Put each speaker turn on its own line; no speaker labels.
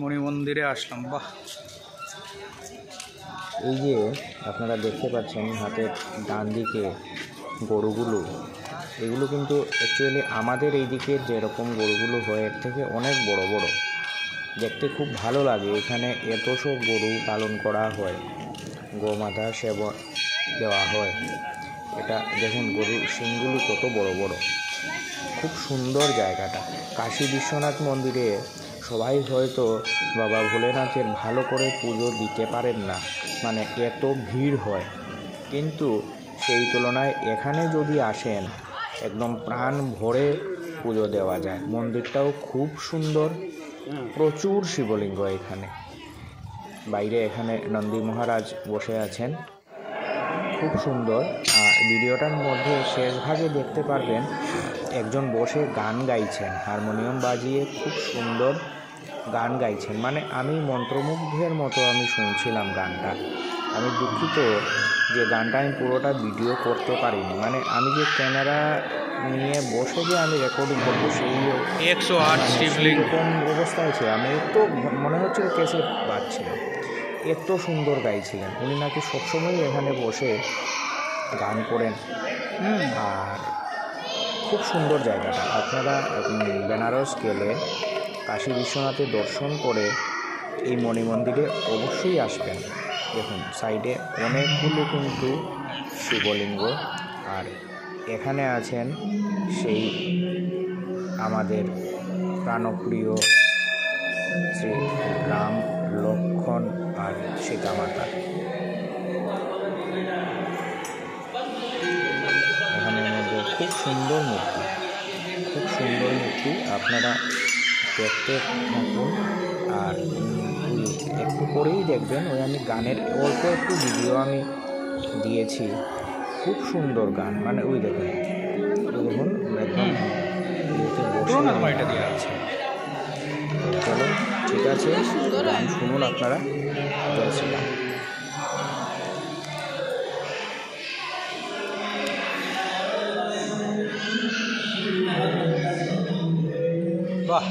মণিমন্দিরে আসলাম। বাহ,
এই যে আপনারা দেখতে পাচ্ছেন হাতের ডান দিকে গরুগুলো, এগুলো কিন্তু অ্যাকচুয়ালি আমাদের এই দিকের যেরকম গরুগুলো হয় এর থেকে অনেক বড় বড়, দেখতে খুব ভালো লাগে। এখানে এত সব গরু পালন করা হয়, গোমাতা সেবা দেওয়া হয়। এটা দেখুন গরুর শিংগুলো কত বড় বড়, খুব সুন্দর জায়গাটা। কাশী বিশ্বনাথ মন্দিরে সবাই হয়তো বাবা ভোলেনাথের ভালো করে পুজো দিতে পারেন না, মানে এত ভিড় হয়, কিন্তু সেই তুলনায় এখানে যদি আসেন একদম প্রাণ ভরে পুজো দেওয়া যায়। মন্দিরটাও খুব সুন্দর, প্রচুর শিবলিঙ্গ এখানে। বাইরে এখানে নন্দী মহারাজ বসে আছেন, খুব সুন্দর। ভিডিওটার মধ্যে শেষ ভাগে দেখতে পারবেন একজন বসে গান গাইছেন, হারমোনিয়াম বাজিয়ে খুব সুন্দর গান গাইছেন। মানে আমি মন্ত্রমুগ্ধের মতো আমি শুনছিলাম গানটা। আমি দুঃখিত যে গানটা আমি পুরোটা ভিডিও করতে পারিনি, মানে আমি যে ক্যামেরা নিয়ে বসে যে আমি রেকর্ডিং করবো সেই
108 শিবলিঙ্গ
কোন অবস্থায় ছিল, আমি তো মনে হচ্ছিল কেসে পাচ্ছিল, এত সুন্দর গাইছিলেন উনি। নাকি সবসময় এখানে বসে গান করেন। আর খুব সুন্দর জায়গাটা। আপনারা বেনারস গেলে কাশী বিশ্বনাথের দর্শন করে এই মণিমন্দিরে অবশ্যই আসবেন। দেখুন সাইডে অনেকগুলো কিন্তু শিবলিঙ্গ, আর এখানে আছেন সেই আমাদের প্রাণপ্রিয় শ্রী রাম, লক্ষ্মণ আর সীতা মাতা। এখানের মধ্যে খুব সুন্দর মূর্তি, খুব সুন্দর মূর্তি, আপনারা দেখতে থাকুন। আর একটু পরেই দেখবেন ওই আমি গানের অল্প একটু ভিডিও আমি দিয়েছি, খুব সুন্দর গান। মানে ওই দেখুন একদম
এটা দেওয়া আছে।
চলো ঠিক আছে, গান শুনুন আপনারা। জয় শ্রীরাম।
বাহ।